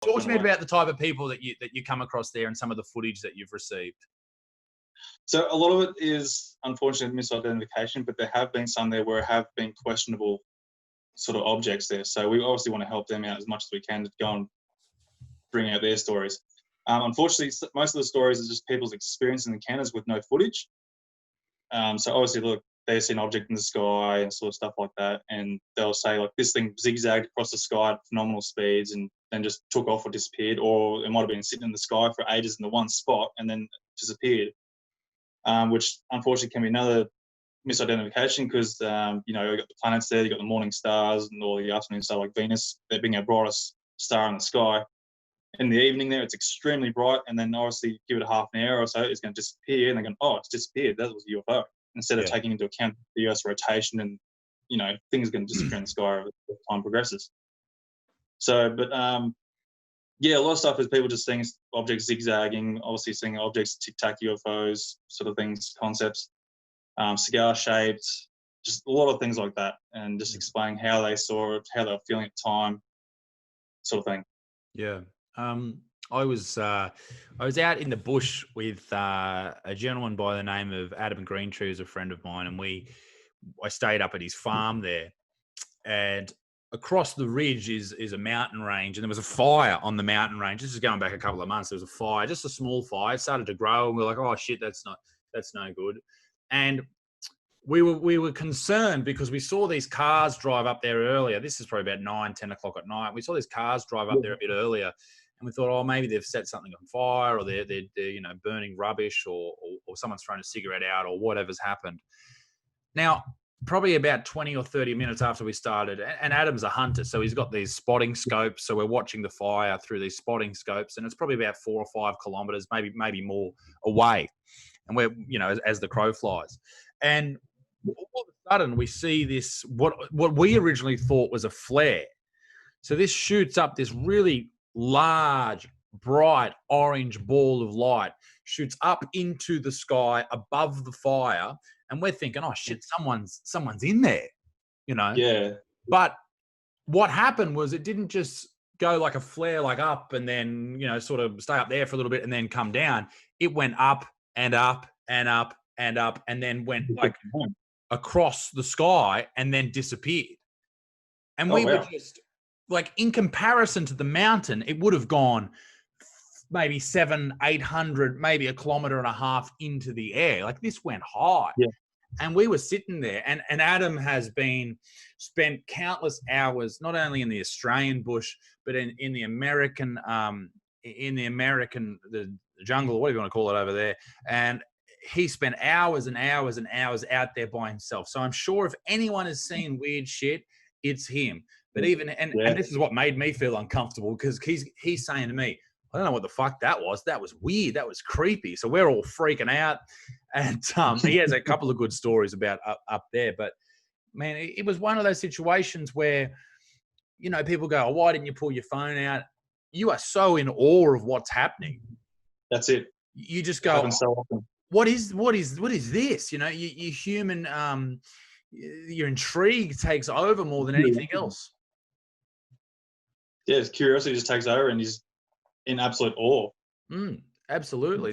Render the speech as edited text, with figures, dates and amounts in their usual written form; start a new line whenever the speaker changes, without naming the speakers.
Talk to me about the type of people that you come across there and some of the footage that you've received.
So a lot of it is unfortunate misidentification, but there have been some there where have been questionable sort of objects there. So we obviously want to help them out as much as we can to go and bring out their stories. Unfortunately, most of the stories are just people's experience and encounters with no footage. So obviously, look, they see an object in the sky and sort of stuff like that, and they'll say like this thing zigzagged across the sky at phenomenal speeds and then just took off or disappeared, or it might have been sitting in the sky for ages in the one spot and then disappeared, which unfortunately can be another misidentification because you know, you've got the planets there, you've got the morning stars and all the afternoon stars like Venus, they're being our brightest star in the sky. In the evening there, it's extremely bright, and then obviously give it a half an hour or so, it's going to disappear, and they're going, oh, it's disappeared, that was a UFO. Instead of taking into account the Earth's rotation and, you know, things are going to disappear in the sky as time progresses. So, but yeah, a lot of stuff is people just seeing objects zigzagging, obviously seeing objects tic-tac UFOs, sort of things, concepts, cigar shaped, just a lot of things like that, and just explaining how they saw it, how they were feeling at the time, sort of thing.
Yeah. I was out in the bush with a gentleman by the name of Adam Greentree, who's a friend of mine, and I stayed up at his farm there, and across the ridge is a mountain range, and there was a fire on the mountain range. This is going back a couple of months. There was a fire, just a small fire. It started to grow, and we were like, oh shit, that's no good. And we were concerned because we saw these cars drive up there earlier. This is probably about 9, 10 o'clock at night. We saw these cars drive up there a bit earlier, and we thought, oh, maybe they've set something on fire, or they're you know, burning rubbish, or someone's thrown a cigarette out, or whatever's happened. Now, probably about 20 or 30 minutes after we started, and Adam's a hunter, so he's got these spotting scopes. So we're watching the fire through these spotting scopes, and it's probably about 4 or 5 kilometers, maybe more away. And we're, you know, as the crow flies. And all of a sudden we see this, what we originally thought was a flare. So this shoots up, this really large, bright orange ball of light shoots up into the sky above the fire, and we're thinking, oh shit, someone's in there, you know.
Yeah.
But what happened was it didn't just go like a flare, like up and then, you know, sort of stay up there for a little bit and then come down. It went up and up and up and up, and then went like across the sky and then disappeared. And we were just like, in comparison to the mountain, it would have gone maybe 700-800, maybe 1.5 kilometers into the air. Like, this went high.
Yeah.
And we were sitting there, and Adam has spent countless hours, not only in the Australian bush, but in the American, the jungle, whatever you want to call it over there. And he spent hours and hours and hours out there by himself. So I'm sure if anyone has seen weird shit, it's him. But and this is what made me feel uncomfortable, because he's saying to me, I don't know what the fuck that was. That was weird. That was creepy. So we're all freaking out. And he has a couple of good stories about up there. But, man, it was one of those situations where, you know, people go, oh, why didn't you pull your phone out? You are so in awe of what's happening.
That's it.
You just go,
so often.
What is this? You know, you human, your intrigue takes over more than anything else.
Yeah, curiosity just takes over, and he's in absolute awe.
Absolutely.